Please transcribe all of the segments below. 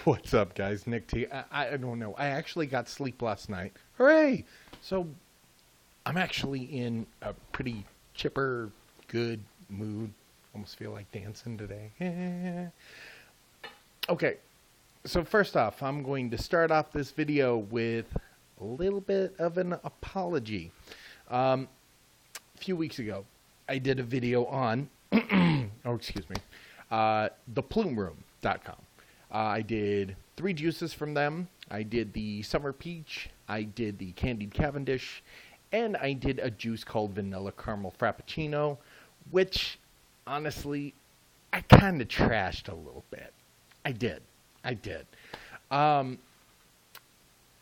What's up, guys? Nick T. I don't know. I actually got sleep last night. Hooray! So, I'm actually in a pretty chipper, good mood. Almost feel like dancing today. Okay, so first off, I'm going to start off this video with a little bit of an apology. A few weeks ago, I did a video on, theplumeroom.com. I did 3 juices from them. I did the Summer Peach, I did the Candied Cavendish, and I did a juice called Vanilla Caramel Frappuccino, which, honestly, I kind of trashed a little bit. I did.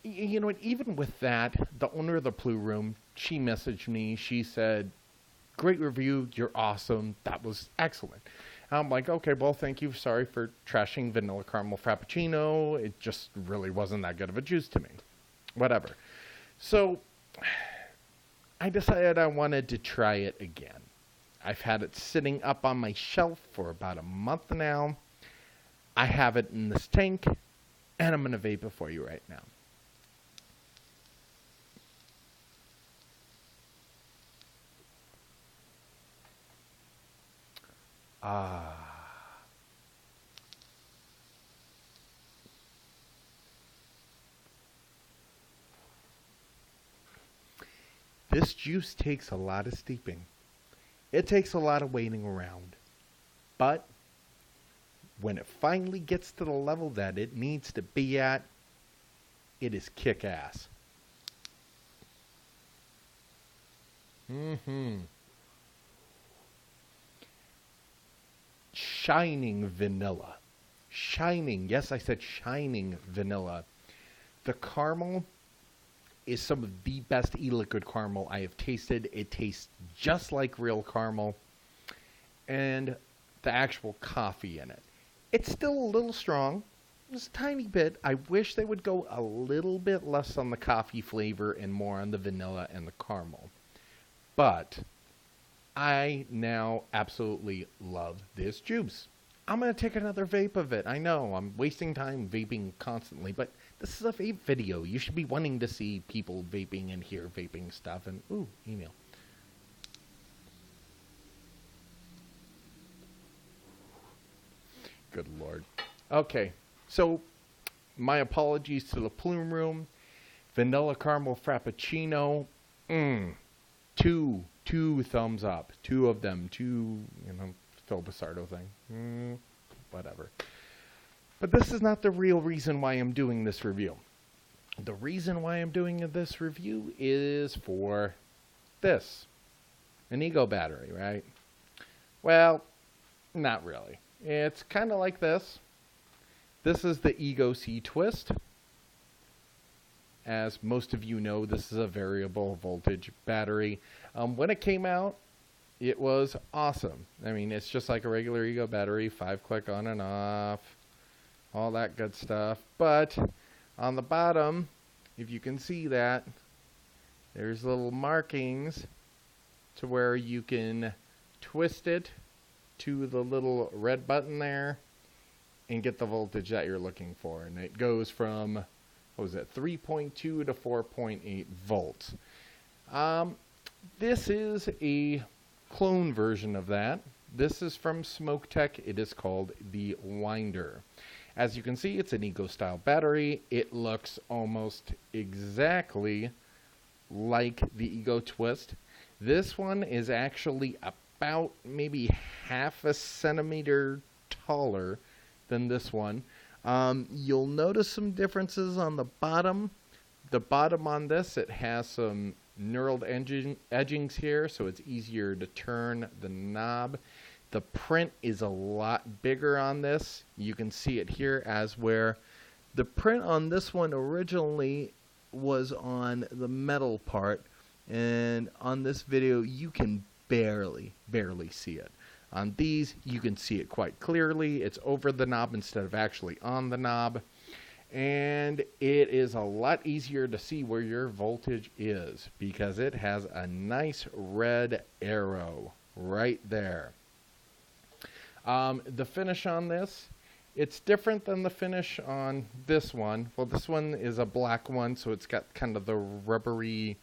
You know what, even with that, the owner of the Blue Room, she messaged me, she said, "Great review, you're awesome, that was excellent." I'm like, okay, well, thank you. Sorry for trashing Vanilla Caramel Frappuccino. It just really wasn't that good of a juice to me. Whatever. So, I decided I wanted to try it again. I've had it sitting up on my shelf for about a month now. I have it in this tank, and I'm going to vape it for you right now. This juice takes a lot of steeping. It takes a lot of waiting around. But when it finally gets to the level that it needs to be at, it is kick-ass. Shining vanilla. Shining. Yes, I said shining vanilla. The caramel is some of the best e-liquid caramel I have tasted. It tastes just like real caramel. And the actual coffee in it. It's still a little strong. Just a tiny bit. I wish they would go a little bit less on the coffee flavor and more on the vanilla and the caramel. But I now absolutely love this juice. I'm going to take another vape of it. I know, I'm wasting time vaping constantly, but this is a vape video. You should be wanting to see people vaping and hear vaping stuff. And, ooh, email. Good Lord. Okay, so my apologies to the Plume Room. Vanilla Caramel Frappuccino. Two thumbs up. 2 of them. 2, Phil Basardo thing. Whatever. But this is not the real reason why I'm doing this review. The reason why I'm doing this review is for this. An ego battery, right? Well, not really. It's kind of like this. This is the Ego C Twist. As most of you know, this is a variable voltage battery. When it came out, it was awesome. I mean, it's just like a regular Ego battery, 5-click on and off, all that good stuff. But on the bottom, if you can see that, there's little markings to where you can twist it to the little red button there and get the voltage that you're looking for. And it goes from, 3.2 to 4.8 volts. This is a clone version of that. This is from Smoktech. It is called the Winder. As you can see, it's an Ego style battery. It looks almost exactly like the Ego Twist. This one is actually about maybe half a centimeter taller than this one. You'll notice some differences on the bottom. The bottom on this, it has some knurled edgings here, so it's easier to turn the knob. The print is a lot bigger on this. You can see it here as where the print on this one originally was on the metal part, and on this video you can barely see it. On these, you can see it quite clearly. It's over the knob instead of actually on the knob. And it is a lot easier to see where your voltage is because it has a nice red arrow right there. The finish on this It's different than the finish on this one. Well, this one is a black one, so it's got kind of the rubbery,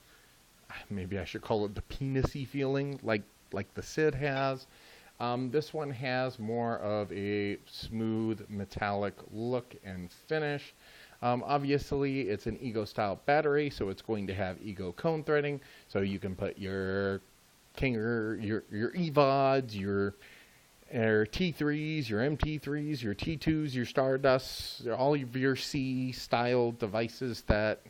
maybe I should call it the penisy feeling, like the Sid has. This one has more of a smooth metallic look and finish. Obviously, it's an Ego style battery, so it's going to have Ego cone threading, so you can put your Kinger, your EVODs, your T3s, your MT3s, your T2s, your Stardusts, all of your C-style devices that,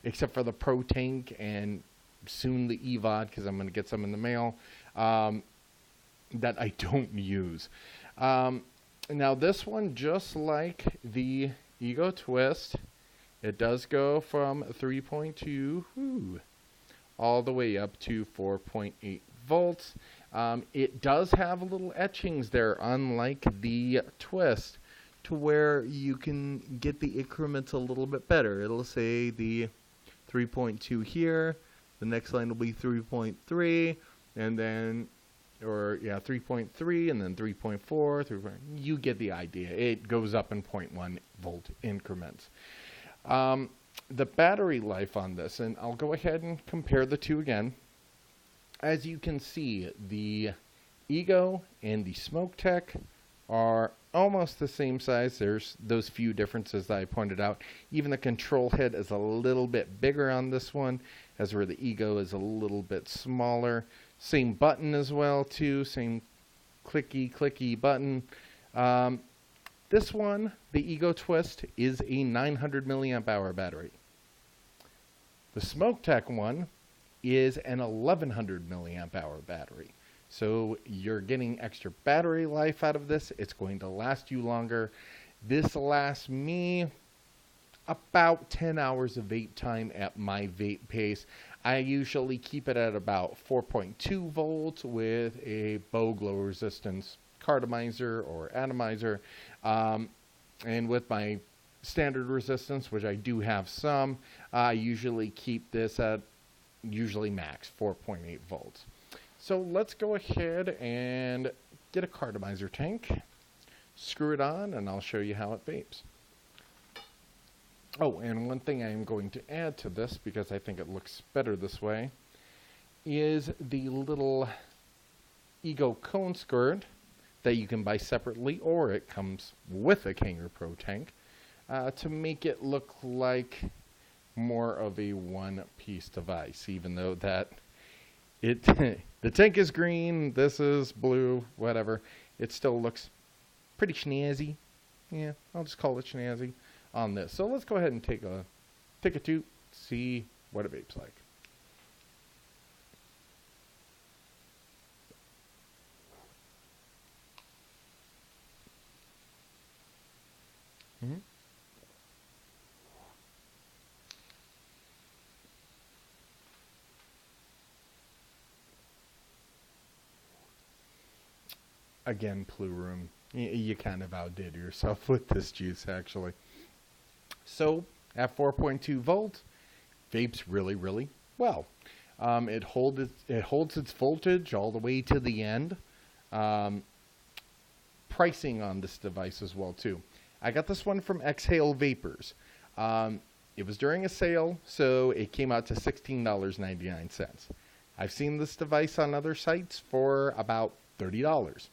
except for the Pro Tank and soon the EVOD, because I'm going to get some in the mail, that I don't use. Now this one, just like the Ego Twist, it does go from 3.2 all the way up to 4.8 volts. It does have little etchings there, unlike the Twist, to where you can get the increments a little bit better. It'll say the 3.2 here, the next line will be 3.3, and then 3.3, and then 3.4, you get the idea. It goes up in 0.1 volt increments. The battery life on this, and I'll go ahead and compare the two again. As you can see, the Ego and the Smoktech are almost the same size. There's those few differences that I pointed out. Even the control head is a little bit bigger on this one, as where the Ego is a little bit smaller. Same button as well, too. Same clicky button. This one, the Ego Twist, is a 900 milliamp hour battery. The Smoktech one is an 1100 milliamp hour battery. So you're getting extra battery life out of this. It's going to last you longer. This lasts me about 10 hours of vape time at my vape pace. I usually keep it at about 4.2 volts with a bow glow resistance cartomizer or atomizer. And with my standard resistance, which I do have some, I usually keep this at usually max 4.8 volts. So let's go ahead and get a cartomizer tank, screw it on, and I'll show you how it vapes. Oh, and one thing I am going to add to this, because I think it looks better this way, is the little Ego cone skirt that you can buy separately, or it comes with a Kinger Pro tank, to make it look like more of a one-piece device, even though that the tank is green, this is blue, whatever. It still looks pretty snazzy. Yeah, I'll just call it snazzy on this. So let's go ahead and take a toot, see what it vapes like. Again, Plurum, you kind of outdid yourself with this juice, actually. So, at 4.2 volts, vapes really, really well. It holds its voltage all the way to the end. Pricing on this device as well, too. I got this one from Exhale Vapors. It was during a sale, so it came out to $16.99. I've seen this device on other sites for about $30.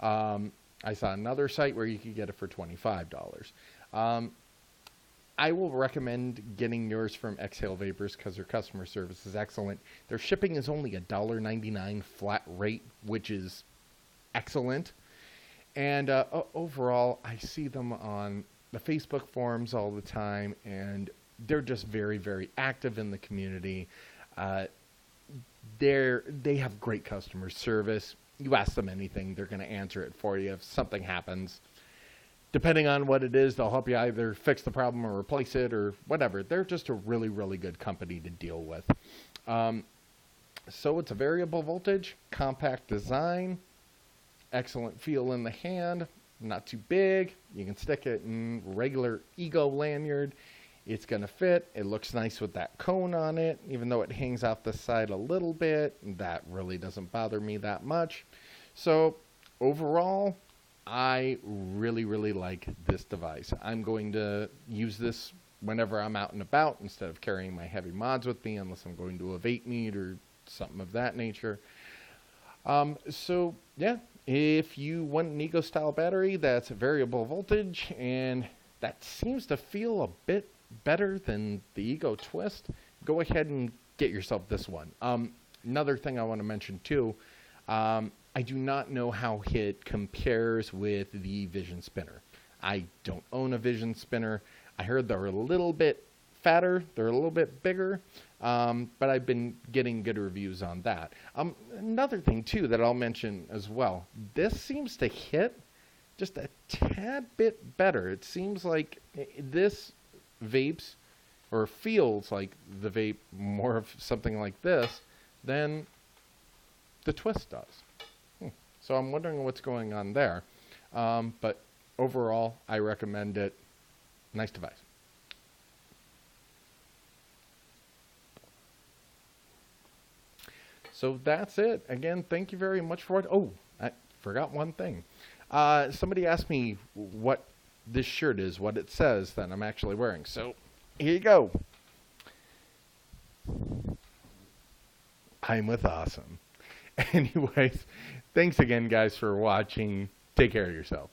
I saw another site where you could get it for $25. I will recommend getting yours from Exhale Vapors because their customer service is excellent. Their shipping is only $1.99 flat rate, which is excellent. And overall, I see them on the Facebook forums all the time, and they're just very, very active in the community. They have great customer service. You ask them anything, they're going to answer it for you if something happens. Depending on what it is, they'll help you either fix the problem or replace it or whatever. They're just a really, really good company to deal with. So it's a variable voltage, compact design, excellent feel in the hand, not too big. You can stick it in regular Ego lanyard. It's going to fit. It looks nice with that cone on it, even though it hangs out the side a little bit. That really doesn't bother me that much. So overall, I really, really like this device. I'm going to use this whenever I'm out and about instead of carrying my heavy mods with me, unless I'm going to a vape meet or something of that nature. So yeah, if you want an Ego style battery that's variable voltage and that seems to feel a bit better than the Ego Twist, go ahead and get yourself this one. Another thing I want to mention too, I do not know how it compares with the Vision Spinner. I don't own a Vision Spinner. I heard they're a little bit fatter, they're a little bit bigger, but I've been getting good reviews on that. Another thing too that I'll mention as well, this seems to hit just a tad bit better. It seems like this vapes or feels like the vape more of something like this than the Twist does. So I'm wondering what's going on there. But overall, I recommend it. Nice device. So that's it. Again, thank you very much for it. Oh, I forgot one thing. Somebody asked me what this shirt is, what it says that I'm actually wearing. So here you go. I'm with Awesome. Anyways, thanks again, guys, for watching. Take care of yourself.